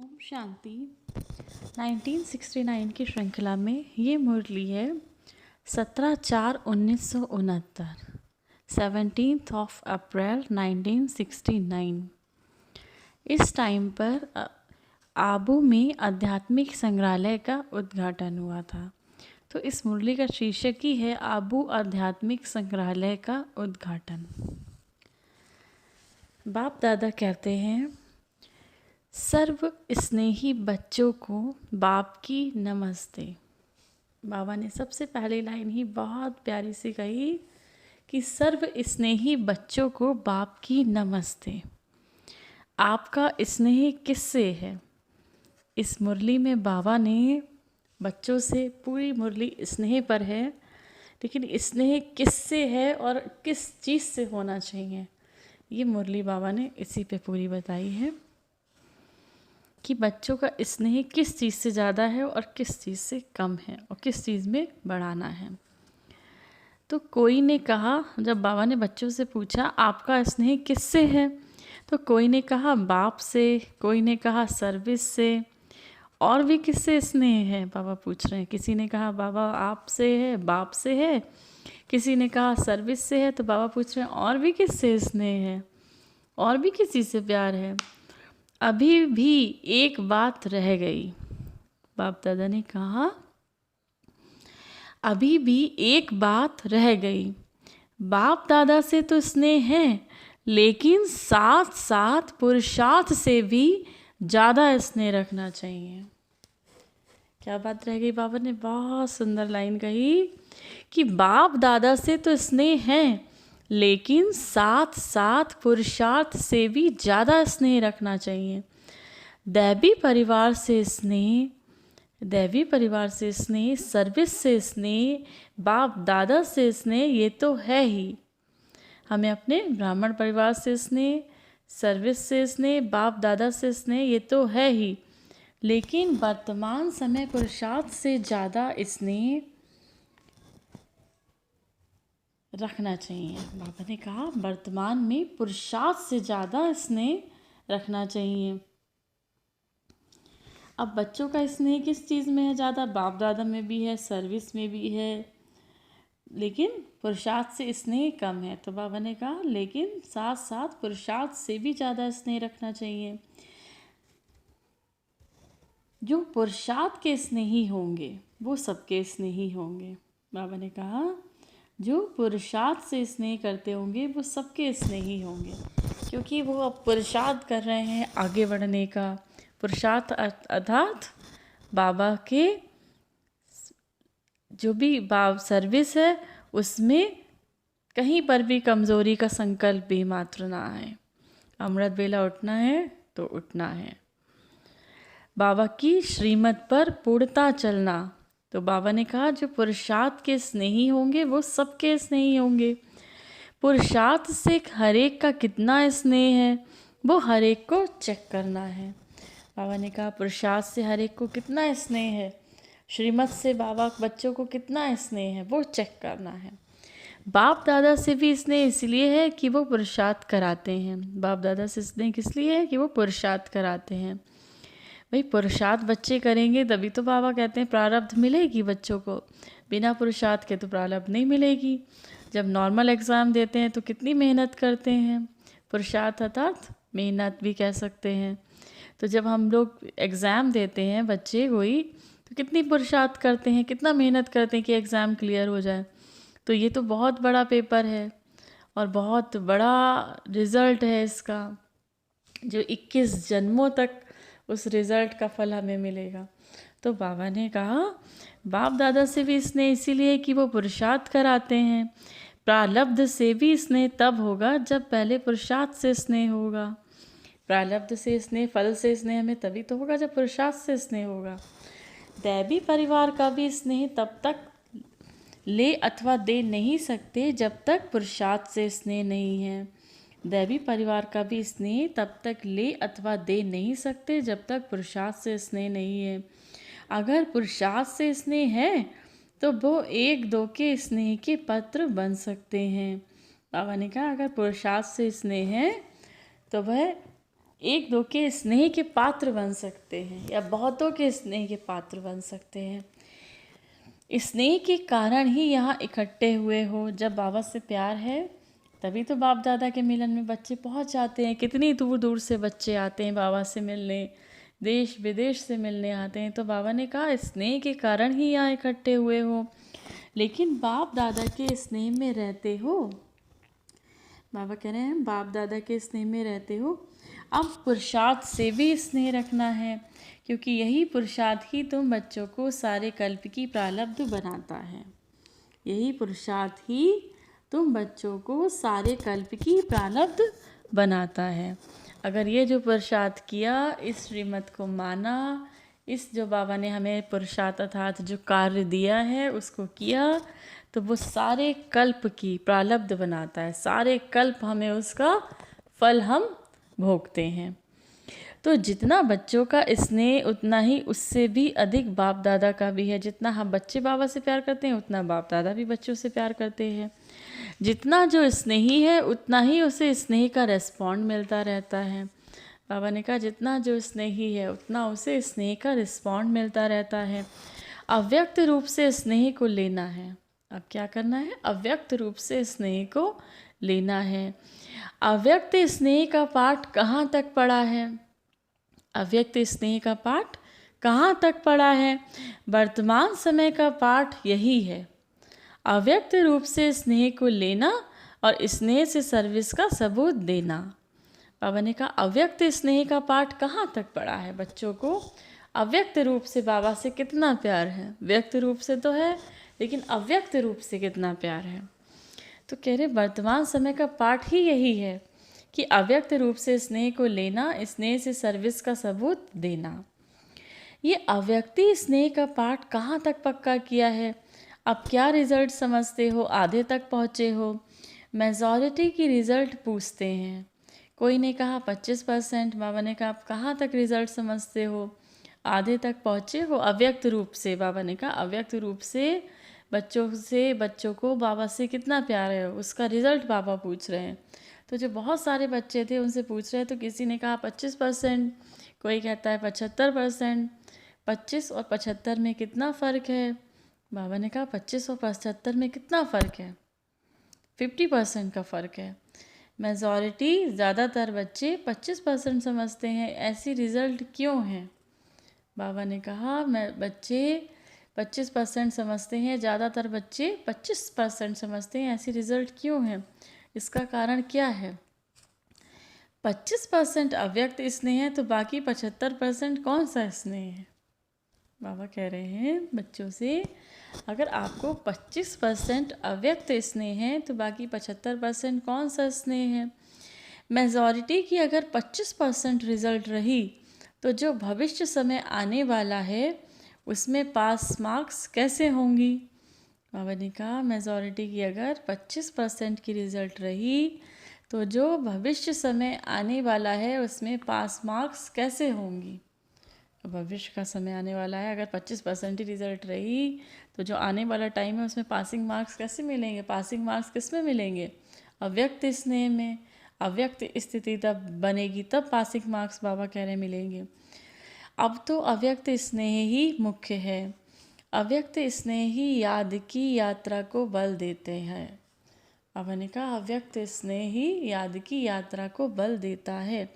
ओम शांति। 1969 की श्रृंखला में ये मुरली है 17/4/1969, 17th ऑफ अप्रैल 1969। इस टाइम पर आबू में आध्यात्मिक संग्रहालय का उद्घाटन हुआ था। तो इस मुरली का शीर्षक ही है आबू आध्यात्मिक संग्रहालय का उद्घाटन। बाप दादा कहते हैं, सर्व स्नेही बच्चों को बाप की नमस्ते। बाबा ने सबसे पहली लाइन ही बहुत प्यारी सी कही कि सर्व स्नेही बच्चों को बाप की नमस्ते। आपका स्नेह किससे है? इस मुरली में बाबा ने बच्चों से, पूरी मुरली स्नेह पर है, लेकिन स्नेह किससे है और किस चीज़ से होना चाहिए, ये मुरली बाबा ने इसी पे पूरी बताई है कि बच्चों का स्नेह किस चीज़ से ज़्यादा है और किस चीज़ से कम है और किस चीज़ में बढ़ाना है। तो कोई ने कहा, जब बाबा ने बच्चों से पूछा आपका स्नेह किससे है, तो कोई ने कहा बाप से, कोई ने कहा सर्विस से, और भी किससे स्नेह है बाबा पूछ रहे हैं। किसी ने कहा बाबा आपसे है, बाप से है, किसी ने कहा सर्विस से है, तो बाबा पूछ रहे हैं और भी किससे स्नेह है, और भी किसी से प्यार है। अभी भी एक बात रह गई। बाप दादा ने कहा अभी भी एक बात रह गई। बाप दादा से तो स्नेह है, लेकिन साथ साथ पुरुषार्थ से भी ज़्यादा स्नेह रखना चाहिए। क्या बात रह गई? बाबा ने बहुत सुंदर लाइन कही कि बाप दादा से तो स्नेह है, लेकिन साथ साथ पुरुषार्थ से भी ज़्यादा स्नेह रखना चाहिए। दैवी परिवार से स्नेह, दैवी परिवार से स्नेह, सर्विस से स्नेह, बाप दादा से स्नेह, ये तो है ही। हमें अपने ब्राह्मण परिवार से स्नेह, सर्विस से स्नेह, बाप दादा से स्नेह, ये तो है ही, लेकिन वर्तमान समय पुरुषार्थ से ज़्यादा स्नेह रखना चाहिए। बाबा ने कहा वर्तमान में पुरुषार्थ से ज़्यादा स्नेह रखना चाहिए। अब बच्चों का स्नेह किस चीज़ में है ज़्यादा? बाप दादा में भी है, सर्विस में भी है, लेकिन पुरुषार्थ से स्नेह कम है। तो बाबा ने कहा लेकिन साथ साथ पुरुषार्थ से भी ज़्यादा स्नेह रखना चाहिए। जो पुरुषार्थ के स्नेही होंगे वो सबके स्नेही होंगे। बाबा ने कहा जो पुरुषार्थ से स्नेह करते होंगे वो सबके स्नेही होंगे, क्योंकि वो अब पुरुषार्थ कर रहे हैं आगे बढ़ने का। पुरुषार्थ अर्थात बाबा के जो भी सर्विस है उसमें कहीं पर भी कमज़ोरी का संकल्प भी मात्र ना आए। अमृत बेला उठना है तो उठना है, बाबा की श्रीमत पर पूर्णता चलना। तो बाबा ने कहा जो पुरुषार्थ के स्नेही होंगे वो सबके स्नेही होंगे। पुरुषार्थ से हर एक का कितना स्नेह है वो हर एक को चेक करना है। बाबा ने कहा पुरुषार्थ से हर एक को कितना स्नेह है, श्रीमत से बाबा बच्चों को कितना स्नेह है वो चेक करना है। बाप दादा से भी स्नेह इसलिए है कि वो पुरुषार्थ कराते हैं। बाप दादा से स्नेह किस लिए है कि वो पुरुषार्थ कराते हैं। भाई पुरुषार्थ बच्चे करेंगे तभी तो बाबा कहते हैं प्रारब्ध मिलेगी बच्चों को, बिना पुरुषार्थ के तो प्रारब्ध नहीं मिलेगी। जब नॉर्मल एग्ज़ाम देते हैं तो कितनी मेहनत करते हैं, पुरुषार्थ अर्थात मेहनत भी कह सकते हैं। तो जब हम लोग एग्ज़ाम देते हैं बच्चे कोई, तो कितनी पुरुषार्थ करते हैं, कितना मेहनत करते हैं कि एग्ज़ाम क्लियर हो जाए। तो ये तो बहुत बड़ा पेपर है और बहुत बड़ा रिज़ल्ट है इसका, जो 21 जन्मों तक उस रिज़ल्ट का फल हमें मिलेगा। तो बाबा ने कहा बाप दादा से भी स्नेह इसीलिए कि वो पुरुषार्थ कराते हैं। प्रारब्ध से भी स्नेह तब होगा जब पहले पुरुषार्थ से स्नेह होगा। प्रारब्ध से स्नेह, फल से स्नेह हमें तभी तो होगा जब पुरुषार्थ से स्नेह होगा। दैवी परिवार का भी स्नेह तब तक ले अथवा दे नहीं सकते जब तक पुरुषार्थ से स्नेह नहीं है। दैवी परिवार का भी स्नेह तब तक ले अथवा दे नहीं सकते जब तक पुरुषार्थ से स्नेह नहीं है। अगर पुरुषार्थ से स्नेह है तो वो एक दो के स्नेह के पात्र बन सकते हैं। बाबा ने कहा अगर पुरुषार्थ से स्नेह है तो वह एक दो के स्नेह के पात्र बन सकते हैं या बहुतों के स्नेह के पात्र बन सकते हैं। स्नेह के कारण ही यहाँ इकट्ठे हुए हो। जब बाबा से प्यार है तभी तो बाप दादा के मिलन में बच्चे पहुँच जाते हैं। कितनी दूर दूर से बच्चे आते हैं बाबा से मिलने, देश विदेश से मिलने आते हैं। तो बाबा ने कहा स्नेह के कारण ही यहाँ इकट्ठे हुए हो। लेकिन बाप दादा के स्नेह में रहते हो, बाबा कह रहे हैं बाप दादा के स्नेह में रहते हो, अब पुरुषार्थ से भी स्नेह रखना है, क्योंकि यही पुरुषार्थ ही तुम बच्चों को सारे कल्प की प्रारब्ध बनाता है। यही पुरुषार्थ ही तुम बच्चों को सारे कल्प की प्रारब्ध बनाता है। अगर ये जो पुरुषार्थ किया, इस श्रीमत को माना, इस जो बाबा ने हमें पुरुषार्थ अर्थात जो कार्य दिया है उसको किया, तो वो सारे कल्प की प्रारब्ध बनाता है। सारे कल्प हमें उसका फल हम भोगते हैं। तो जितना बच्चों का स्नेह उतना ही उससे भी अधिक बाप दादा का भी है। जितना हम बच्चे बाबा से प्यार करते हैं उतना बाप दादा भी बच्चों से प्यार करते हैं। जितना जो स्नेही है उतना ही उसे स्नेह का रिस्पॉन्ड मिलता रहता है। बाबा ने कहा जितना जो स्नेही है उतना उसे स्नेह का रिस्पॉन्ड मिलता रहता है। अव्यक्त रूप से स्नेह को लेना है। अब क्या करना है? अव्यक्त रूप से स्नेह को लेना है। अव्यक्त स्नेह का पाठ कहाँ तक पढ़ा है? अव्यक्त स्नेह का पाठ कहाँ तक पढ़ा है? वर्तमान समय का पाठ यही है, अव्यक्त रूप से स्नेह को लेना और स्नेह से सर्विस का सबूत देना। बाबा ने कहा अव्यक्त स्नेह का पाठ कहाँ तक पढ़ा है? बच्चों को अव्यक्त रूप से बाबा से कितना प्यार है? व्यक्त रूप से तो है, लेकिन अव्यक्त रूप से कितना प्यार है? तो कह रहे वर्तमान समय का पाठ ही यही है कि अव्यक्त रूप से स्नेह को लेना, स्नेह से सर्विस का सबूत देना। ये अव्यक्ति स्नेह का पाठ कहाँ तक पक्का किया है? अब क्या रिज़ल्ट समझते हो? आधे तक पहुँचे हो? मेजॉरिटी की रिज़ल्ट पूछते हैं। कोई ने कहा 25%, बाबा ने कहा आप कहाँ तक रिज़ल्ट समझते हो? आधे तक पहुँचे हो अव्यक्त रूप से। बाबा ने कहा अव्यक्त रूप से बच्चों को बाबा से कितना प्यार है उसका रिज़ल्ट बाबा पूछ रहे हैं। तो जो बहुत सारे बच्चे थे उनसे पूछ रहे हैं, तो किसी ने कहा 25%, कोई कहता है 75%। 25 और 75 में कितना फ़र्क है? बाबा ने कहा 25 और 75 में कितना फ़र्क है? 50% का फ़र्क है। मेजॉरिटी ज़्यादातर बच्चे 25% समझते हैं। ऐसी रिज़ल्ट क्यों हैं? बाबा ने कहा बच्चे 25% समझते हैं, ज़्यादातर बच्चे 25% समझते हैं। ऐसी रिज़ल्ट क्यों है? इसका कारण क्या है? 25% अव्यक्त स्नेह है, तो बाकी 75% कौन सा स्नेह है? बाबा कह रहे हैं बच्चों से अगर आपको 25% अव्यक्त स्नेह है तो बाकी 75% कौन सा स्नेह है? मेजॉरिटी की अगर 25% रिज़ल्ट रही तो जो भविष्य समय आने वाला है उसमें पास मार्क्स कैसे होंगी? बाबा ने कहा मेजॉरिटी की अगर 25% की रिज़ल्ट रही तो जो भविष्य समय आने वाला है उसमें पास मार्क्स कैसे होंगी? भविष्य का समय आने वाला है, अगर 25% ही रिज़ल्ट रही तो जो आने वाला टाइम है उसमें पासिंग मार्क्स कैसे मिलेंगे? पासिंग मार्क्स किस में मिलेंगे? अव्यक्त स्नेह में। अव्यक्त स्थिति तब बनेगी तब पासिंग मार्क्स बाबा कह रहे मिलेंगे। अब तो अव्यक्त स्नेह ही मुख्य है। अव्यक्त स्नेह ही याद की यात्रा को बल देते हैं। बाबा ने कहा अव्यक्त स्नेह ही याद की यात्रा को बल देता है।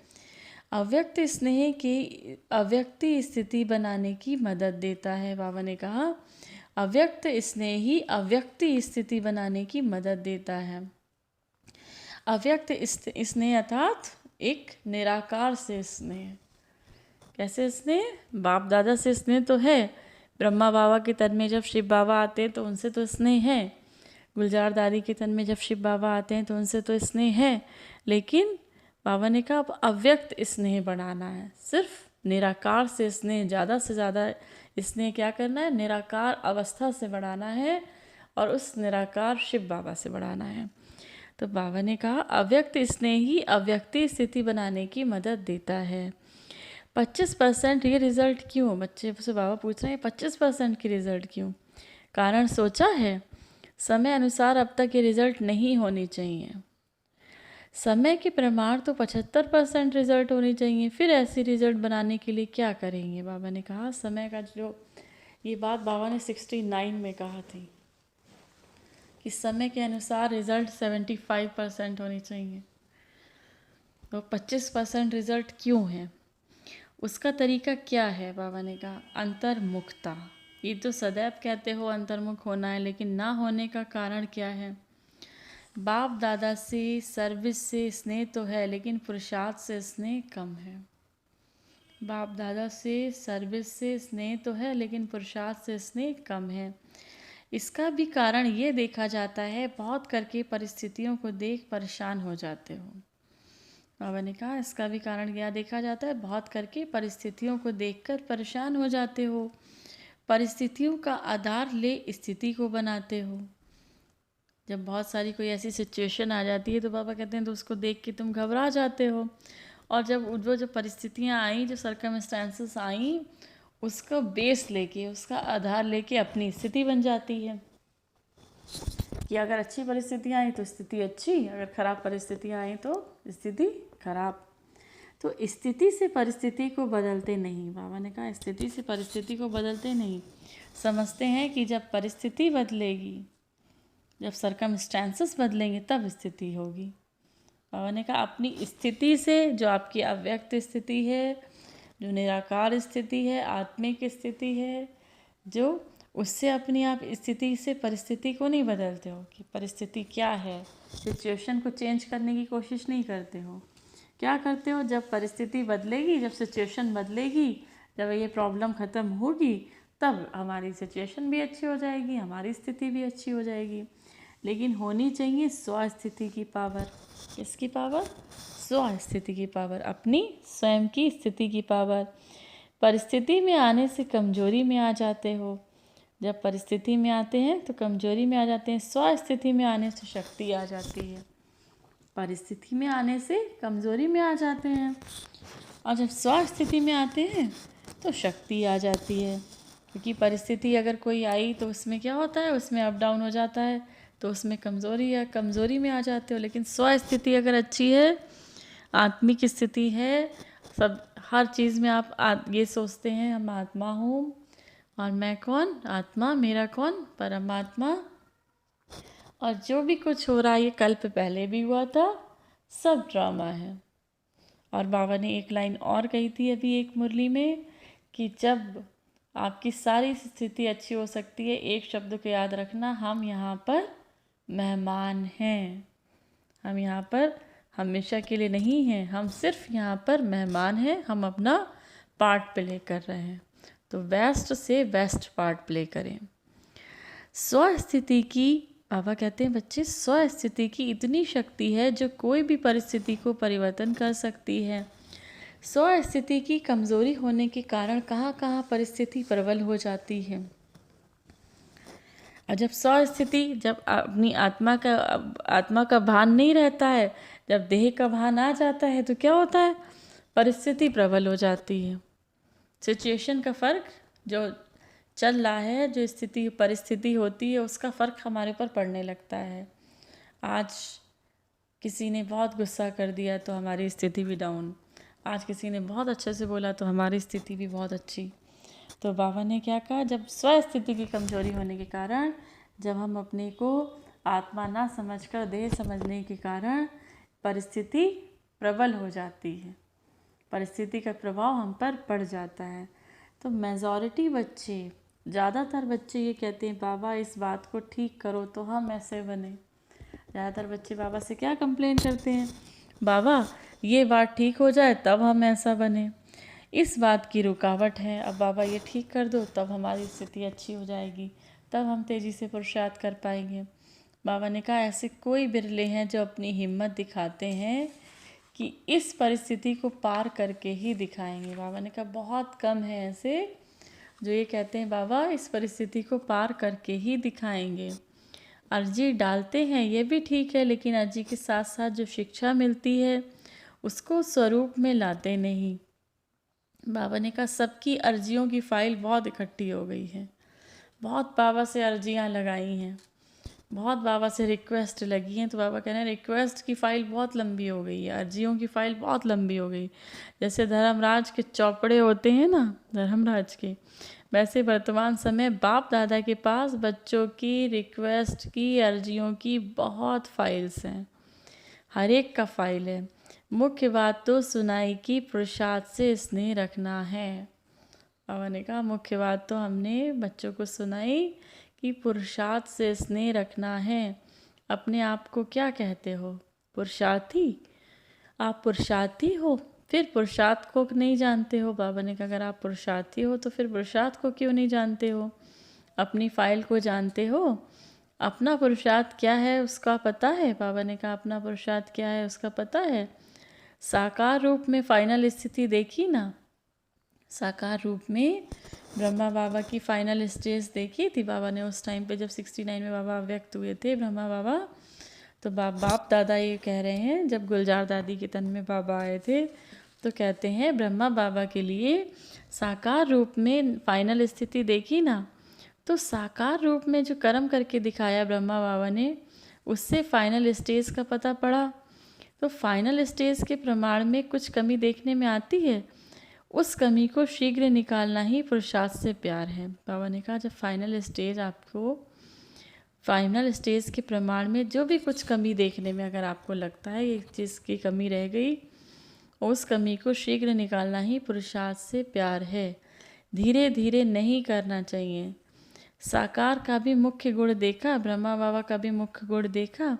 अव्यक्त स्नेह की अव्यक्ति स्थिति बनाने की मदद देता है। बाबा ने कहा अव्यक्त स्नेह ही अव्यक्ति स्थिति बनाने की मदद देता है। अव्यक्त स्नेह अर्थात एक निराकार से स्नेह। कैसे स्नेह? बाप दादा से स्नेह तो है। ब्रह्मा बाबा के तन में जब शिव बाबा आते हैं तो उनसे तो स्नेह है। गुलजार दादी के तन में जब शिव बाबा आते हैं तो उनसे तो स्नेह है। लेकिन बाबा ने कहा अब अव्यक्त स्नेह बढ़ाना है। सिर्फ निराकार से स्नेह, ज़्यादा से ज़्यादा स्नेह क्या करना है? निराकार अवस्था से बढ़ाना है और उस निराकार शिव बाबा से बढ़ाना है। तो बाबा ने कहा अव्यक्त स्नेह ही अव्यक्ति स्थिति बनाने की मदद देता है। 25% ये रिज़ल्ट क्यों? बच्चे से बाबा पूछ रहे हैं 25% की रिज़ल्ट क्यों? कारण सोचा है? समय अनुसार अब तक ये रिज़ल्ट नहीं होनी चाहिए। समय के प्रमाण तो 75% रिजल्ट होने चाहिए, फिर ऐसे रिजल्ट बनाने के लिए क्या करेंगे। बाबा ने कहा समय का जो, ये बात बाबा ने 69 में कहा थी कि समय के अनुसार रिजल्ट 75% होने चाहिए। तो 25% रिजल्ट क्यों है, उसका तरीका क्या है। बाबा ने कहा अंतर्मुखता। ये तो सदैव कहते हो अंतर्मुख होना है, लेकिन ना होने का कारण क्या है। बाप दादा से सर्विस से स्नेह तो है, लेकिन पुरुषार्थ से स्नेह कम है। बाप दादा से सर्विस से स्नेह तो है, लेकिन पुरुषार्थ से स्नेह कम है। इसका भी कारण ये देखा जाता है, बहुत करके परिस्थितियों को देख परेशान हो जाते हो। बाबा ने कहा इसका भी कारण क्या देखा जाता है, बहुत करके परिस्थितियों को देखकर परेशान हो जाते हो। परिस्थितियों का आधार ले स्थिति को बनाते हो। जब बहुत सारी कोई ऐसी सिचुएशन आ जाती है तो बाबा कहते हैं तो उसको देख के तुम घबरा जाते हो, और जब वो जो परिस्थितियाँ आई, जो सर्कमस्टांसेस आई, उसका बेस लेके, उसका आधार लेके अपनी स्थिति बन जाती है कि अगर अच्छी परिस्थितियाँ आई तो स्थिति अच्छी, अगर खराब परिस्थितियाँ आई तो स्थिति खराब। तो स्थिति से परिस्थिति को बदलते नहीं। बाबा ने कहा स्थिति से परिस्थिति को बदलते नहीं, समझते हैं कि जब परिस्थिति बदलेगी, जब सर्कमस्टांसेस बदलेंगे तब स्थिति होगी। बाबा ने कहा अपनी स्थिति से, जो आपकी अव्यक्त स्थिति है, जो निराकार स्थिति है, आत्मिक स्थिति है, जो उससे अपनी आप स्थिति से परिस्थिति को नहीं बदलते हो कि परिस्थिति क्या है, सिचुएशन को चेंज करने की कोशिश नहीं करते हो। क्या करते हो, जब परिस्थिति बदलेगी, जब सिचुएशन बदलेगी, जब ये प्रॉब्लम ख़त्म होगी, तब हमारी सिचुएशन भी अच्छी हो जाएगी, हमारी स्थिति भी अच्छी हो जाएगी। लेकिन होनी चाहिए स्वस्थिति की पावर। किसकी पावर? स्वस्थिति की पावर, अपनी स्वयं की स्थिति की पावर। परिस्थिति में आने से कमजोरी में आ जाते हो, जब परिस्थिति में आते हैं तो कमजोरी में आ जाते हैं, स्वस्थिति में आने से शक्ति आ जाती है। परिस्थिति में आने से कमजोरी में आ जाते हैं, और जब स्वस्थिति में आते हैं तो शक्ति आ जाती है। क्योंकि परिस्थिति अगर कोई आई तो उसमें क्या होता है, उसमें अप डाउन हो जाता है, तो उसमें कमज़ोरी या कमज़ोरी में आ जाते हो। लेकिन स्वस्थिति अगर अच्छी है, आत्मिक स्थिति है, सब हर चीज़ में आप ये सोचते हैं हम आत्मा हूँ, और मैं कौन? आत्मा। मेरा कौन? परमात्मा। और जो भी कुछ हो रहा है ये कल्प पहले भी हुआ था, सब ड्रामा है। और बाबा ने एक लाइन और कही थी अभी एक मुरली में कि जब आपकी सारी स्थिति अच्छी हो सकती है, एक शब्द को याद रखना, हम यहाँ पर मेहमान हैं। हम यहाँ पर हमेशा के लिए नहीं हैं, हम सिर्फ यहाँ पर मेहमान हैं। हम अपना पार्ट प्ले कर रहे हैं, तो बेस्ट से बेस्ट पार्ट प्ले करें। स्वस्थिति की, बाबा कहते हैं बच्चे, स्वस्थिति की इतनी शक्ति है जो कोई भी परिस्थिति को परिवर्तन कर सकती है। स्वस्थिति की कमज़ोरी होने के कारण कहाँ कहाँ परिस्थिति प्रबल हो जाती है। और जब स्वस्थिति, जब अपनी आत्मा का भान नहीं रहता है, जब देह का भान आ जाता है तो क्या होता है, परिस्थिति प्रबल हो जाती है। सिचुएशन का फ़र्क जो चल रहा है, जो स्थिति परिस्थिति होती है, उसका फ़र्क हमारे ऊपर पड़ने लगता है। आज किसी ने बहुत गुस्सा कर दिया तो हमारी स्थिति भी डाउन, आज किसी ने बहुत अच्छे से बोला तो हमारी स्थिति भी बहुत अच्छी। तो बाबा ने क्या कहा, जब स्वस्थिति की कमजोरी होने के कारण, जब हम अपने को आत्मा ना समझकर देह समझने के कारण परिस्थिति प्रबल हो जाती है, परिस्थिति का प्रभाव हम पर पड़ जाता है। तो मेजॉरिटी बच्चे, ज़्यादातर बच्चे ये कहते हैं बाबा इस बात को ठीक करो तो हम ऐसे बने। ज़्यादातर बच्चे बाबा से क्या कंप्लेन करते हैं, बाबा ये बात ठीक हो जाए तब हम ऐसा बने, इस बात की रुकावट है, अब बाबा ये ठीक कर दो तब हमारी स्थिति अच्छी हो जाएगी, तब हम तेज़ी से पुरुषार्थ कर पाएंगे। बाबा ने कहा ऐसे कोई बिरले हैं जो अपनी हिम्मत दिखाते हैं कि इस परिस्थिति को पार करके ही दिखाएंगे। बाबा ने कहा बहुत कम है ऐसे जो ये कहते हैं बाबा इस परिस्थिति को पार करके ही दिखाएंगे। अर्जी डालते हैं ये भी ठीक है, लेकिन अर्जी के साथ साथ जो शिक्षा मिलती है उसको स्वरूप में लाते नहीं। बाबा ने कहा सबकी अर्जियों की फ़ाइल बहुत इकट्ठी हो गई है, बहुत बाबा से अर्जियां लगाई हैं, बहुत बाबा से रिक्वेस्ट लगी हैं, तो बाबा कह रहे हैं रिक्वेस्ट की फ़ाइल बहुत लंबी हो गई है, अर्जियों की फ़ाइल बहुत लंबी हो गई। जैसे धर्मराज के चौपड़े होते हैं ना धर्मराज के, वैसे वर्तमान समय बाप दादा के पास बच्चों की रिक्वेस्ट की, अर्जियों की बहुत फाइल्स हैं, हर एक का फाइल है। मुख्य बात तो सुनाई की प्रसाद से स्नेह रखना है। बाबा ने कहा मुख्य बात तो हमने बच्चों को सुनाई कि पुरुषार्थ से स्नेह रखना है। अपने आप को क्या कहते हो? पुरुषार्थी। आप पुरुषार्थी हो, फिर पुरुषार्थ को नहीं जानते हो। बाबा ने कहा अगर आप पुरुषार्थी हो तो फिर पुरुषार्थ को क्यों नहीं जानते हो? अपनी फाइल को जानते हो? अपना पुरुषार्थ क्या है उसका पता है? बाबा ने कहा अपना पुरुषार्थ क्या है उसका पता है। साकार रूप में फाइनल स्थिति देखी ना, साकार रूप में ब्रह्मा बाबा की फाइनल स्टेज देखी थी बाबा ने उस टाइम पे, जब 69 में बाबा व्यक्त हुए थे ब्रह्मा बाबा। तो बाप दादा ये कह रहे हैं, जब गुलजार दादी के तन में बाबा आए थे तो कहते हैं ब्रह्मा बाबा के लिए साकार रूप में फाइनल स्थिति देखी ना, तो साकार रूप में जो कर्म करके दिखाया ब्रह्मा बाबा ने, उससे फाइनल स्टेज का पता पड़ा। तो फाइनल स्टेज के प्रमाण में कुछ कमी देखने में आती है, उस कमी को शीघ्र निकालना ही पुरुषार्थ से प्यार है। बाबा ने कहा जब फाइनल स्टेज आपको, फाइनल स्टेज के प्रमाण में जो भी कुछ कमी देखने में अगर आपको लगता है एक चीज़ की कमी रह गई, उस कमी को शीघ्र निकालना ही पुरुषार्थ से प्यार है। धीरे धीरे नहीं करना चाहिए। साकार का भी मुख्य गुण देखा, ब्रह्मा बाबा का भी मुख्य गुण देखा,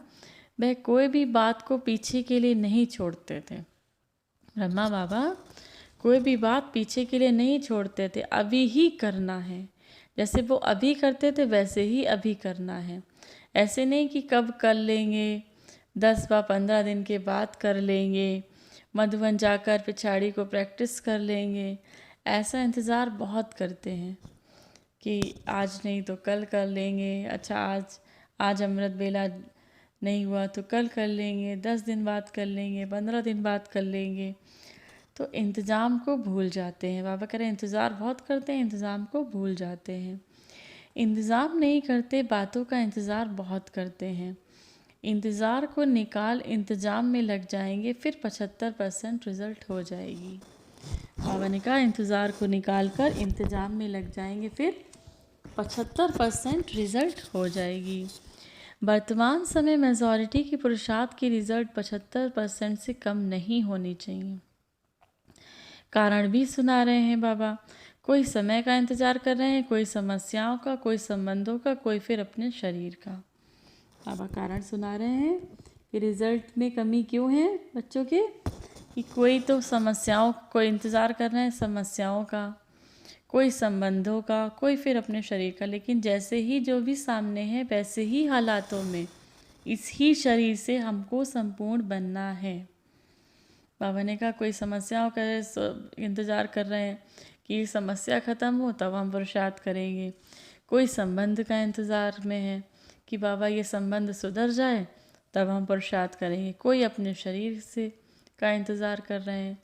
वह कोई भी बात को पीछे के लिए नहीं छोड़ते थे। ब्रह्मा बाबा कोई भी बात पीछे के लिए नहीं छोड़ते थे, अभी ही करना है। जैसे वो अभी करते थे वैसे ही अभी करना है। ऐसे नहीं कि कब कर लेंगे, 10 व 15 दिन के बाद कर लेंगे, मधुबन जाकर पिछाड़ी को प्रैक्टिस कर लेंगे। ऐसा इंतज़ार बहुत करते हैं कि आज नहीं तो कल कर लेंगे। अच्छा आज अमृत बेला नहीं हुआ तो कल कर लेंगे, 10 दिन बाद कर लेंगे, 15 दिन बाद कर लेंगे। तो इंतज़ाम को भूल जाते हैं। बाबा कह रहे हैं इंतज़ार बहुत करते हैं, इंतज़ाम को भूल जाते हैं। इंतज़ाम नहीं करते, बातों का इंतज़ार बहुत करते हैं। इंतज़ार को निकाल इंतज़ाम में लग जाएंगे, फिर 75% रिज़ल्ट हो जाएगी। बाबा ने कहा इंतज़ार को निकाल कर इंतज़ाम में लग जाएंगे, फिर 75% रिज़ल्ट हो जाएगी। वर्तमान समय मेजॉरिटी की पुरुषार्थ की रिज़ल्ट 75% से कम नहीं होनी चाहिए। कारण भी सुना रहे हैं बाबा। कोई समय का इंतज़ार कर रहे हैं, कोई समस्याओं का, कोई संबंधों का, कोई फिर अपने शरीर का। बाबा कारण सुना रहे हैं कि रिज़ल्ट में कमी क्यों है बच्चों के, कि कोई तो समस्याओं को इंतज़ार कर रहे हैं, समस्याओं का, कोई संबंधों का, कोई फिर अपने शरीर का। लेकिन जैसे ही जो भी सामने है वैसे ही हालातों में इस ही शरीर से हमको संपूर्ण बनना है। बाबा ने कहा कोई समस्याओं का इंतज़ार कर रहे हैं कि समस्या ख़त्म हो तब हम पुरुषार्थ करेंगे। कोई संबंध का इंतज़ार में है कि बाबा ये संबंध सुधर जाए तब हम पुरुषार्थ करेंगे। कोई अपने शरीर से का इंतज़ार कर रहे हैं,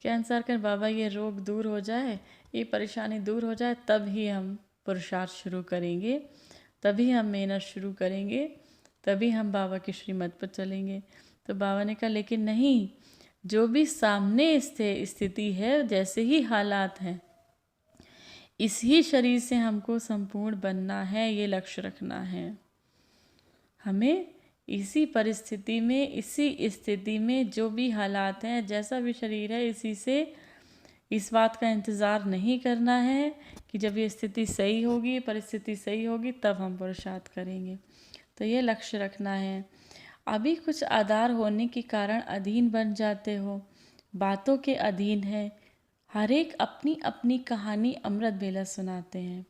क्या इंतज़ार करें, बाबा ये रोग दूर हो जाए, ये परेशानी दूर हो जाए तब ही हम पुरुषार्थ शुरू करेंगे, तभी हम मेहनत शुरू करेंगे, तभी हम बाबा की श्रीमत पर चलेंगे। तो बाबा ने कहा लेकिन नहीं, जो भी सामने स्थिति है, जैसे ही हालात हैं, इस ही शरीर से हमको संपूर्ण बनना है, ये लक्ष्य रखना है। हमें इसी परिस्थिति में, इसी स्थिति में जो भी हालात हैं, जैसा भी शरीर है, इसी से इस बात का इंतज़ार नहीं करना है कि जब ये स्थिति सही होगी, परिस्थिति सही होगी तब हम पुरुषार्थ करेंगे। तो ये लक्ष्य रखना है। अभी कुछ आधार होने के कारण अधीन बन जाते हो, बातों के अधीन है। हर एक अपनी अपनी कहानी अमृत बेला सुनाते हैं।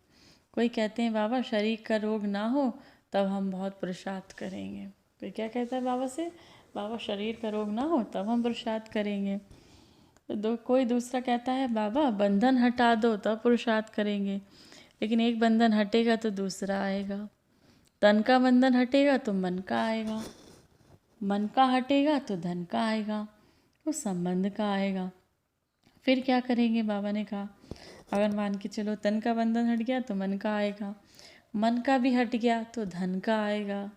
कोई कहते हैं बाबा शरीर का रोग ना हो तब हम बहुत पुरुषार्थ करेंगे। कोई क्या कहता है बाबा से, बाबा शरीर का रोग ना हो तब हम पुरुषार्थ करेंगे। कोई दूसरा कहता है बाबा बंधन हटा दो तब पुरुषार्थ करेंगे। लेकिन एक बंधन हटेगा तो दूसरा आएगा। तन का बंधन हटेगा तो मन का आएगा, मन का हटेगा तो धन का आएगा, तो संबंध का आएगा। फिर क्या करेंगे, बाबा ने कहा अगर मान के चलो तन का बंधन हट गया तो मन का आएगा, मन का भी हट गया तो धन का आएगा,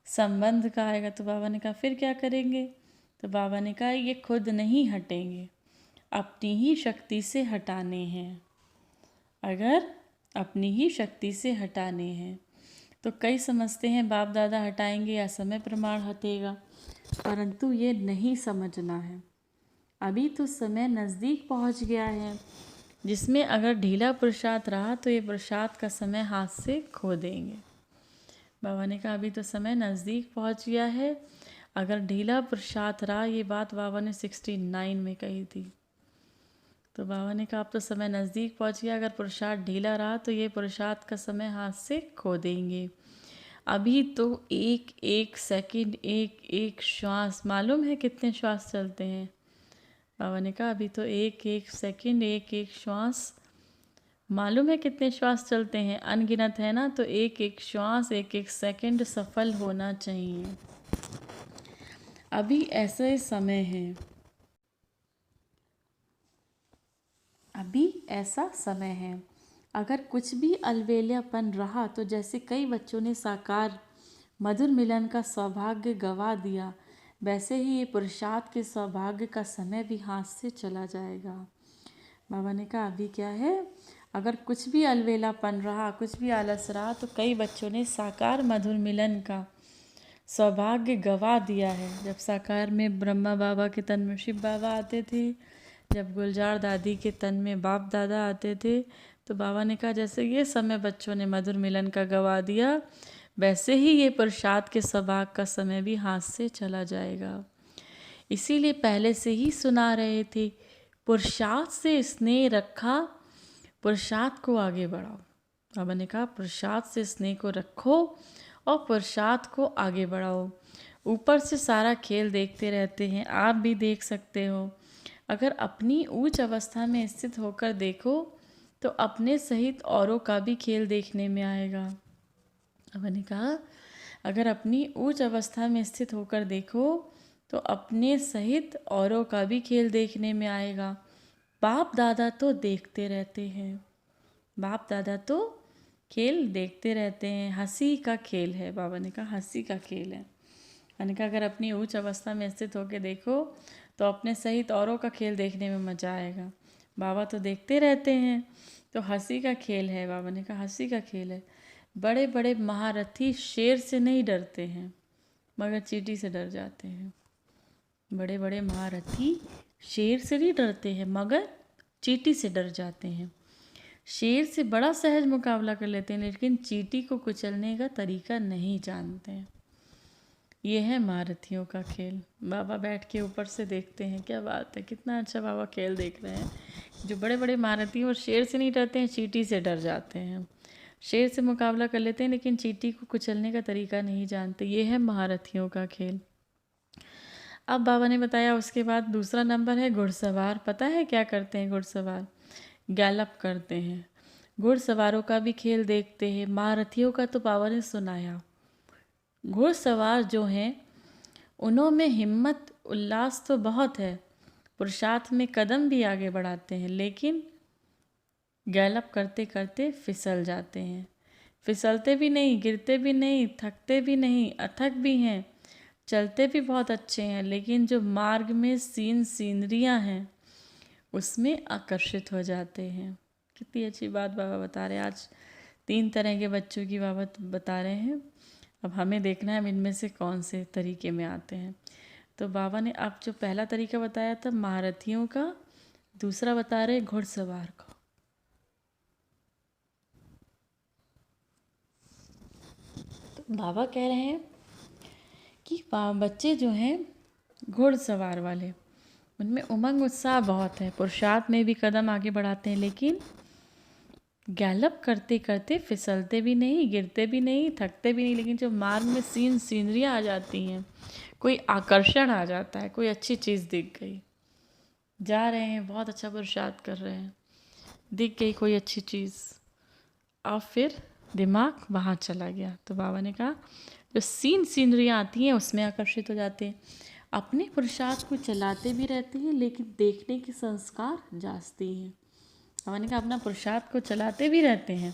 संबंध का आएगा। तो बाबा ने कहा फिर क्या करेंगे? तो बाबा ने कहा ये खुद नहीं हटेंगे, अपनी ही शक्ति से हटाने हैं। अगर अपनी ही शक्ति से हटाने हैं तो कई समझते हैं बाप दादा हटाएंगे या समय प्रमाण हटेगा, परंतु ये नहीं समझना है। अभी तो समय नज़दीक पहुंच गया है, जिसमें अगर ढीला पुरुषार्थ रहा तो ये पुरुषार्थ का समय हाथ से खो देंगे। बाबा ने कहा अभी तो समय नज़दीक पहुंच गया है, अगर ढीला पुरुषार्थ रहा, ये बात बाबा ने 69 में कही थी। तो बाबा ने कहा अब तो समय नज़दीक पहुंच गया, अगर पुरुषार्थ ढीला रहा तो ये पुरुषार्थ का समय हाथ से खो देंगे। अभी तो एक एक सेकंड, एक एक श्वास, मालूम है कितने श्वास चलते हैं? बाबा ने कहा अभी तो एक एक सेकंड, एक एक श्वास, मालूम है कितने श्वास चलते हैं? अनगिनत है ना। तो एक एक श्वास, एक एक सेकंड सफल होना चाहिए। अभी ऐसा समय है, अभी ऐसा समय है, अगर कुछ भी अलबेलापन रहा तो जैसे कई बच्चों ने साकार मधुर मिलन का सौभाग्य गवा दिया, वैसे ही ये पुरुषार्थ के सौभाग्य का समय भी हाथ से चला जाएगा। बाबा ने कहा अभी क्या है, अगर कुछ भी अलबेलापन रहा, कुछ भी आलस रहा, तो कई बच्चों ने साकार मधुर मिलन का सौभाग्य गवा दिया है। जब साकार में ब्रह्मा बाबा के तन में शिव बाबा आते थे, जब गुलजार दादी के तन में बाप दादा आते थे, तो बाबा ने कहा जैसे ये समय बच्चों ने मधुर मिलन का गवा दिया, वैसे ही ये पुरुषार्थ के सौभाग्य का समय भी हाथ से चला जाएगा। इसीलिए पहले से ही सुना रहे थे, पुरुषार्थ से स्नेह रखा, पुरुषार्थ को आगे बढ़ाओ। बाबा ने कहा पुरुषार्थ से स्नेह को रखो और पुरुषार्थ को आगे बढ़ाओ। ऊपर से सारा खेल देखते रहते हैं, आप भी देख सकते हो। अगर अपनी उच्च अवस्था में स्थित होकर देखो तो अपने सहित औरों का भी खेल देखने में आएगा। बाबा ने कहा अगर अपनी उच्च अवस्था में स्थित होकर देखो तो अपने सहित औरों का भी खेल देखने में आएगा। बाप दादा तो देखते रहते हैं, बाप दादा तो खेल देखते रहते हैं, हंसी का खेल है। बाबा ने कहा हंसी का खेल है। मैंने कहा अगर अपनी उच्च अवस्था में स्थित होकर देखो तो अपने सहित औरों का खेल देखने में मज़ा आएगा। बाबा तो देखते रहते हैं, तो हंसी का खेल है। बाबा ने कहा हंसी का खेल है। बड़े बड़े महारथी शेर से नहीं डरते हैं, मगर चींटी से डर जाते हैं। बड़े बड़े महारथी शेर से नहीं डरते हैं, मगर चींटी से डर जाते हैं। शेर से बड़ा सहज मुकाबला कर लेते हैं, लेकिन चींटी को कुचलने का तरीका नहीं जानते हैं। ये है महारथियों का खेल। बाबा बैठ के ऊपर से देखते हैं, क्या बात है, कितना अच्छा बाबा खेल देख रहे हैं। जो बड़े बड़े महारथी और शेर से नहीं डरते हैं, चींटी से डर जाते हैं। शेर से मुकाबला कर लेते हैं, लेकिन चींटी को कुचलने का तरीका नहीं जानते। ये है महारथियों का खेल। अब बाबा ने बताया उसके बाद दूसरा नंबर है घुड़सवार। पता है क्या करते हैं घुड़सवार? गैलप करते हैं। घुड़सवारों का भी खेल देखते हैं। महारथियों का तो बाबा ने सुनाया। घुड़सवार जो हैं उन्होंने हिम्मत उल्लास तो बहुत है, पुरुषार्थ में कदम भी आगे बढ़ाते हैं, लेकिन गैलप करते करते फिसल जाते हैं। फिसलते भी नहीं, गिरते भी नहीं, थकते भी नहीं, अथक भी हैं, चलते भी बहुत अच्छे हैं, लेकिन जो मार्ग में सीनरियाँ हैं उसमें आकर्षित हो जाते हैं। कितनी अच्छी बात बाबा बता रहे हैं। आज 3 तरह के बच्चों की बाबा बता रहे हैं। अब हमें देखना है इनमें से कौन से तरीके में आते हैं। तो बाबा ने अब जो पहला तरीका बताया था महारथियों का, दूसरा बता रहे घुड़सवार का। तो बाबा कह रहे हैं कि बच्चे जो हैं घुड़सवार वाले, उनमें उमंग उत्साह बहुत है, पुरुषार्थ में भी कदम आगे बढ़ाते हैं, लेकिन गैलप करते करते फिसलते भी नहीं, गिरते भी नहीं, थकते भी नहीं, लेकिन जब मार्ग में सीनरियाँ आ जाती हैं, कोई आकर्षण आ जाता है, कोई अच्छी चीज़ दिख गई, जा रहे हैं, बहुत अच्छा पुरुषार्थ कर रहे हैं, दिख गई कोई अच्छी चीज़, और फिर दिमाग वहाँ चला गया। तो बाबा ने कहा जो सीनरियाँ आती हैं उसमें आकर्षित हो जाते हैं। अपने पुरुषार्थ को चलाते भी रहते हैं, लेकिन देखने के संस्कार जागते हैं। बाबा ने कहा अपना पुरुषार्थ को चलाते भी रहते हैं,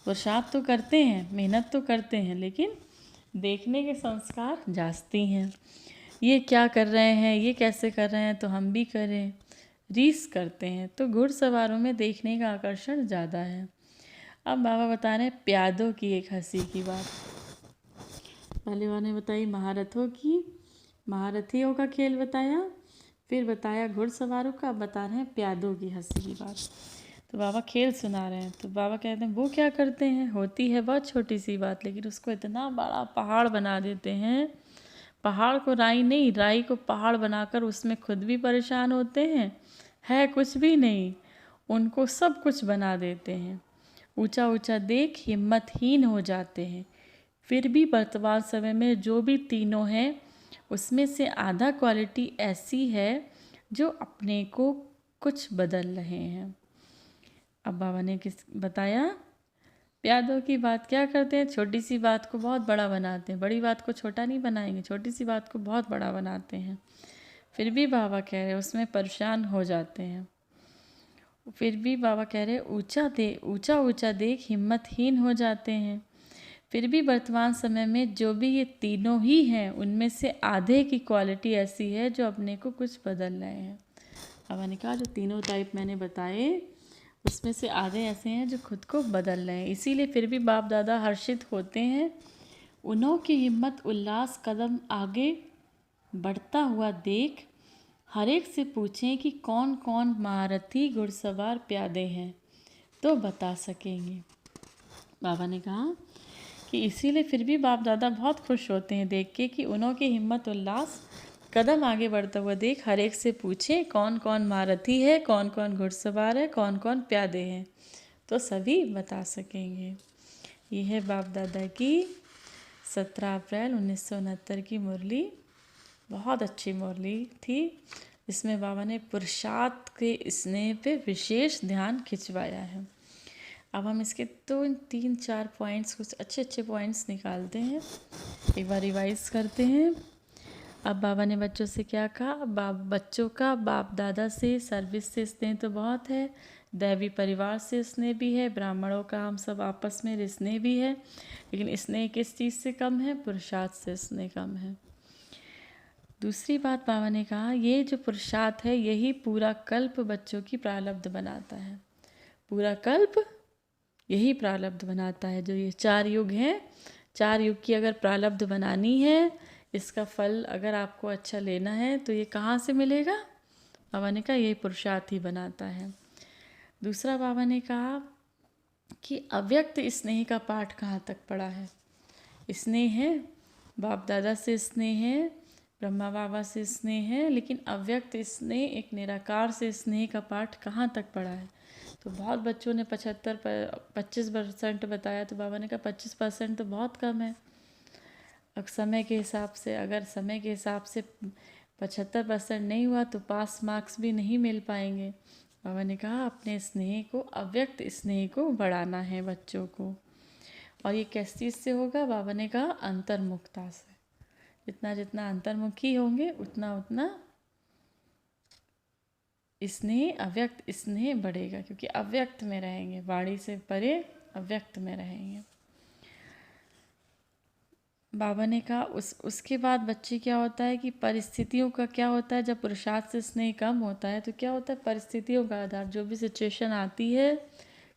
पुरुषार्थ तो करते हैं, मेहनत तो करते हैं, लेकिन देखने के संस्कार जागती हैं। ये क्या कर रहे हैं, ये कैसे कर रहे हैं तो हम भी करें, रीस करते हैं। तो घुड़सवारों में देखने का आकर्षण ज़्यादा है। अब बाबा बता रहे हैं प्यादों की एक हंसी की बात। पहले वाले बताई महारथियों का खेल बताया, फिर बताया घुड़सवारों का, बता रहे हैं प्यादों की हंसी की बात। तो बाबा खेल सुना रहे हैं। तो बाबा कहते हैं वो क्या करते हैं, होती है बहुत छोटी सी बात लेकिन उसको इतना बड़ा पहाड़ बना देते हैं। पहाड़ को राई नहीं, राई को पहाड़ बनाकर उसमें खुद भी परेशान होते हैं, है कुछ भी नहीं, उनको सब कुछ बना देते हैं। ऊंचा ऊंचा देख हिम्मतहीन हो जाते हैं। फिर भी वर्तमान समय में जो भी तीनों हैं उसमें से आधा क्वालिटी ऐसी है जो अपने को कुछ बदल रहे हैं। अब बाबा ने किस बताया प्यादों की बात क्या करते हैं, छोटी सी बात को बहुत बड़ा बनाते हैं, बड़ी बात को छोटा नहीं बनाएंगे, छोटी सी बात को बहुत बड़ा बनाते हैं। फिर भी बाबा कह रहे उसमें परेशान हो जाते हैं। फिर भी बाबा कह रहे ऊंचा ऊंचा देख हिम्मतहीन हो जाते हैं। फिर भी वर्तमान समय में जो भी ये तीनों ही हैं उनमें से आधे की क्वालिटी ऐसी है जो अपने को कुछ बदल रहे हैं। अब मैंने कहा जो तीनों टाइप मैंने बताए उसमें से आधे ऐसे हैं जो खुद को बदल रहे हैं। इसीलिए फिर भी बाप दादा हर्षित होते हैं। उन्हों की हिम्मत उल्लास कदम आगे बढ़ता हुआ देख हर एक से पूछें कि कौन कौन महारथी घुड़सवार प्यादे हैं तो बता सकेंगे। बाबा ने कहा कि इसीलिए फिर भी बाप दादा बहुत खुश होते हैं देख के कि उन्हों की हिम्मत उल्लास कदम आगे बढ़ता हुआ देख हर एक से पूछे कौन कौन महारथी है, कौन कौन घुड़सवार है, कौन कौन प्यादे हैं तो सभी बता सकेंगे। ये है बाप दादा की 17 अप्रैल 1969 की मुरली। बहुत अच्छी मुरली थी। इसमें बाबा ने पुरुषार्थ के स्नेह पे विशेष ध्यान खिंचवाया है। अब हम इसके 3-4 पॉइंट्स, कुछ अच्छे अच्छे पॉइंट्स निकालते हैं, एक बार रिवाइज करते हैं। अब बाबा ने बच्चों से क्या कहा, बच्चों का बाप दादा से सर्विस से स्नेह तो बहुत है, दैवी परिवार से स्नेह भी है, ब्राह्मणों का हम सब आपस में स्नेह भी है, लेकिन स्नेह किस चीज़ से कम है, पुरुषार्थ से स्नेह कम है। दूसरी बात बाबा ने कहा ये जो पुरुषार्थ है यही पूरा कल्प बच्चों की प्रारब्ध बनाता है। पूरा कल्प यही प्रारब्ध बनाता है। जो ये 4 युग हैं, 4 युग की अगर प्रारब्ध बनानी है, इसका फल अगर आपको अच्छा लेना है तो ये कहाँ से मिलेगा, बाबा ने कहा यही पुरुषार्थ ही बनाता है। दूसरा बाबा ने कहा कि अव्यक्त स्नेह का पाठ कहाँ तक पढ़ा है। स्नेह है, बाप दादा से स्नेह है, ब्रह्मा बाबा से स्नेह है, लेकिन अव्यक्त स्नेह एक निराकार से स्नेह का पाठ कहाँ तक पढ़ा है। तो बहुत बच्चों ने 25% बताया, तो बाबा ने कहा 25% तो बहुत कम है। अब समय के हिसाब से, अगर समय के हिसाब से 75% नहीं हुआ तो पास मार्क्स भी नहीं मिल पाएंगे। बाबा ने कहा अपने स्नेह को, अव्यक्त स्नेह को बढ़ाना है बच्चों को। और ये किस चीज़ से होगा, बाबा ने कहा अंतर्मुखता से। जितना जितना अंतर्मुखी होंगे उतना उतना स्नेह, अव्यक्त स्नेह बढ़ेगा, क्योंकि अव्यक्त में रहेंगे, वाणी से परे अव्यक्त में रहेंगे। बाबा ने कहा उसके बाद बच्चे क्या होता है कि परिस्थितियों का क्या होता है, जब पुरुषार्थ से स्नेह कम होता है तो क्या होता है, परिस्थितियों का आधार, जो भी सिचुएशन आती है,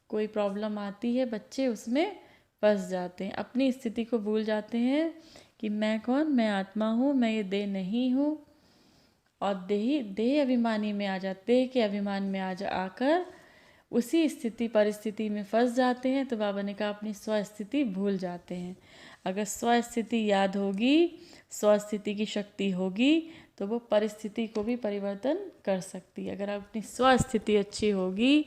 कोई प्रॉब्लम आती है, बच्चे उसमें फंस जाते हैं, अपनी स्थिति को भूल जाते हैं कि मैं कौन, मैं आत्मा हूँ, मैं ये देह नहीं हूँ, और देह अभिमानी में आ जाते, देह के अभिमान में आकर उसी स्थिति परिस्थिति में फंस जाते हैं। तो बाबा ने कहा अपनी स्वस्थिति भूल जाते हैं। अगर स्वस्थिति याद होगी, स्वस्थिति की शक्ति होगी तो वो परिस्थिति को भी परिवर्तन कर सकती है। अगर अपनी स्वस्थिति अच्छी होगी,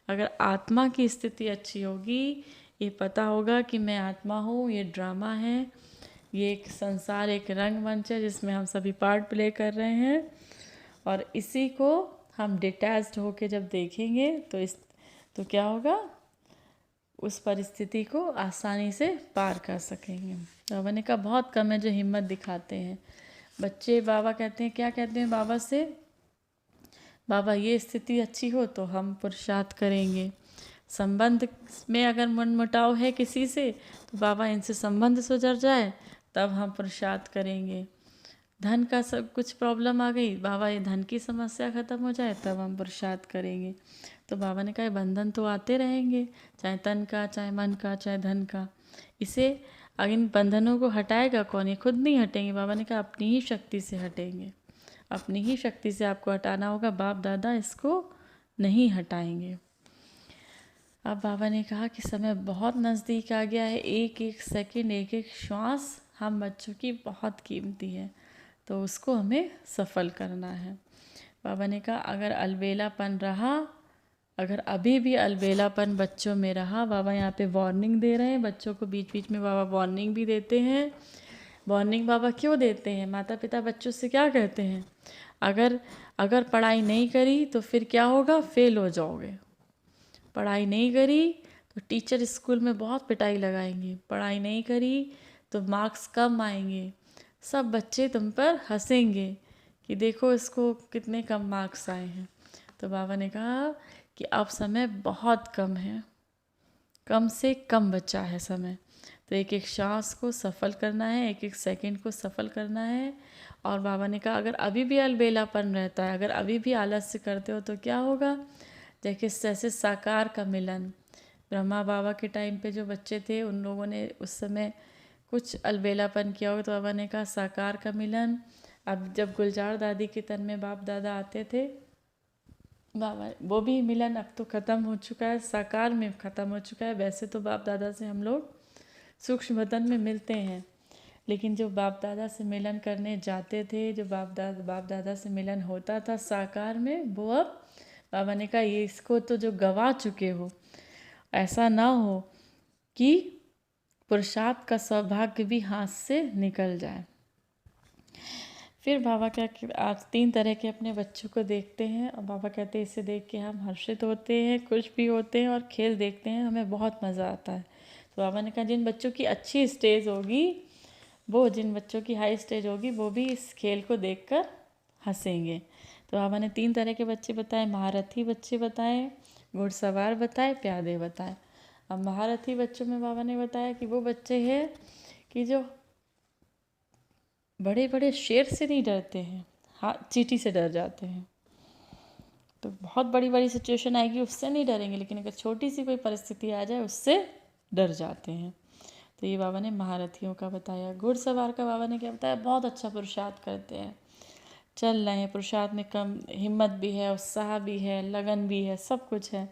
अगर आत्मा की स्थिति अच्छी होगी, ये पता होगा कि मैं आत्मा हूँ, ये ड्रामा है, ये एक संसार, एक रंगमंच है जिसमें हम सभी पार्ट प्ले कर रहे हैं, और इसी को हम डिटैच्ड होके जब देखेंगे तो क्या होगा, उस परिस्थिति को आसानी से पार कर सकेंगे। बाबा ने कहा बहुत कम है जो हिम्मत दिखाते हैं बच्चे। बाबा कहते हैं, क्या कहते हैं बाबा से, बाबा ये स्थिति अच्छी हो तो हम पुरुषार्थ करेंगे, संबंध में अगर मनमुटाव है किसी से तो बाबा इनसे संबंध सुधर जाए तब हम पुरुषार्थ करेंगे। धन का सब कुछ प्रॉब्लम आ गई, बाबा ये धन की समस्या ख़त्म हो जाए तब हम पुरुषार्थ करेंगे। तो बाबा ने कहा बंधन तो आते रहेंगे, चाहे तन का, चाहे मन का, चाहे धन का। इसे अगर इन बंधनों को हटाएगा कौन? ये खुद नहीं हटेंगे। बाबा ने कहा अपनी ही शक्ति से हटेंगे, अपनी ही शक्ति से आपको हटाना होगा। बाप दादा इसको नहीं हटाएंगे। अब बाबा ने कहा कि समय बहुत नज़दीक आ गया है, एक एक सेकंड, एक एक श्वास हम बच्चों की बहुत कीमती है, तो उसको हमें सफल करना है। बाबा ने कहा अगर अलबेलापन रहा, अगर अभी भी अलबेलापन बच्चों में रहा, बाबा यहाँ पे वार्निंग दे रहे हैं बच्चों को। बीच बीच में बाबा वार्निंग भी देते हैं। वार्निंग बाबा क्यों देते हैं? माता पिता बच्चों से क्या कहते हैं? अगर अगर पढ़ाई नहीं करी तो फिर क्या होगा? फेल हो जाओगे। पढ़ाई नहीं करी तो टीचर स्कूल में बहुत पिटाई लगाएंगे। पढ़ाई नहीं करी तो मार्क्स कम आएंगे, सब बच्चे तुम पर हंसेंगे कि देखो इसको कितने कम मार्क्स आए हैं। तो बाबा ने कहा कि अब समय बहुत कम है, कम से कम बचा है समय, तो एक एक श्वास को सफल करना है, एक एक सेकंड को सफल करना है। और बाबा ने कहा अगर अभी भी अलबेलापन रहता है, अगर अभी भी आलस्य करते हो तो क्या होगा? जैसे साकार का मिलन, ब्रह्मा बाबा के टाइम पे जो बच्चे थे उन लोगों ने उस समय कुछ अलबेलापन किया होगा, तो बाबा ने कहा साकार का मिलन। अब जब गुलजार दादी के तन में बाप दादा आते थे, बाबा वो भी मिलन अब तो ख़त्म हो चुका है, साकार में ख़त्म हो चुका है। वैसे तो बाप दादा से हम लोग सूक्ष्म बदन में मिलते हैं, लेकिन जो बाप दादा से मिलन करने जाते थे, जो बाप दादा से मिलन होता था साकार में, वो अब बाबा ने कहा ये इसको तो जो गवा चुके हो, ऐसा ना हो कि पुरुषार्थ का सौभाग्य भी हाथ से निकल जाए। फिर बाबा क्या कि आप 3 तरह के अपने बच्चों को देखते हैं, और बाबा कहते हैं इसे देख के हम हर्षित होते हैं, खुश भी होते हैं, और खेल देखते हैं हमें बहुत मज़ा आता है। तो बाबा ने कहा जिन बच्चों की अच्छी स्टेज होगी, वो जिन बच्चों की हाई स्टेज होगी, वो भी इस खेल को देखकर हंसेंगे। तो बाबा ने 3 तरह के बच्चे बताए, महारथी बच्चे बताए, घुड़सवार बताए, प्यादे बताए। अब महारथी बच्चों में बाबा ने बताया कि वो बच्चे हैं कि जो बड़े बड़े शेर से नहीं डरते हैं, हाँ चींटी से डर जाते हैं। तो बहुत बड़ी बड़ी सिचुएशन आएगी उससे नहीं डरेंगे, लेकिन अगर छोटी सी कोई परिस्थिति आ जाए उससे डर जाते हैं। तो ये बाबा ने महारथियों का बताया। घुड़सवार का बाबा ने क्या बताया? बहुत अच्छा पुरुषार्थ करते हैं, चल रहे हैं, पुरुषार्थ में कम हिम्मत भी है, उत्साह भी है, लगन भी है, सब कुछ है,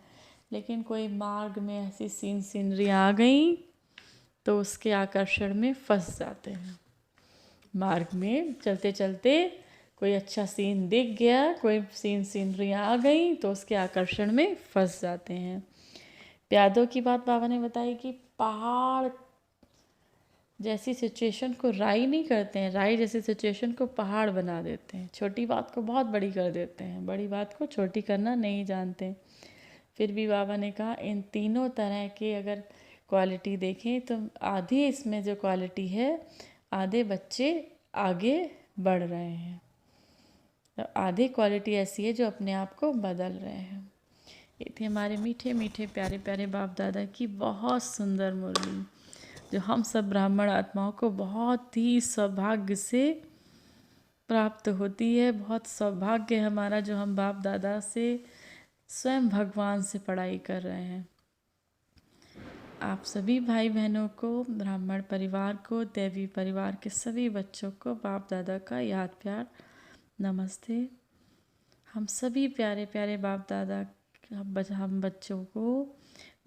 लेकिन कोई मार्ग में ऐसी सीनरी आ गई तो उसके आकर्षण में फंस जाते हैं। मार्ग में चलते चलते कोई अच्छा सीन दिख गया, कोई सीनरी आ गई तो उसके आकर्षण में फंस जाते हैं। प्यादों की बात बाबा ने बताई कि पहाड़ जैसी सिचुएशन को राई नहीं करते हैं, राई जैसी सिचुएशन को पहाड़ बना देते हैं, छोटी बात को बहुत बड़ी कर देते हैं, बड़ी बात को छोटी करना नहीं जानते। फिर भी बाबा ने कहा इन तीनों तरह के अगर क्वालिटी देखें तो आधी इसमें जो क्वालिटी है, आधे बच्चे आगे बढ़ रहे हैं, तो आधी क्वालिटी ऐसी है जो अपने आप को बदल रहे हैं। ये थे हमारे मीठे मीठे प्यारे प्यारे बाप दादा की बहुत सुंदर मुरली, जो हम सब ब्राह्मण आत्माओं को बहुत ही सौभाग्य से प्राप्त होती है। बहुत सौभाग्य है हमारा जो हम बाप दादा से स्वयं भगवान से पढ़ाई कर रहे हैं। आप सभी भाई बहनों को, ब्राह्मण परिवार को, दैवी परिवार के सभी बच्चों को बाप दादा का याद प्यार नमस्ते। हम सभी प्यारे प्यारे बाप दादा, हम बच्चों को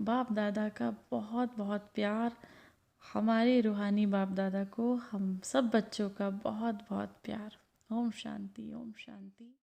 बाप दादा का बहुत बहुत प्यार, हमारे रूहानी बाप दादा को हम सब बच्चों का बहुत बहुत प्यार। ओम शांति, ओम शांति।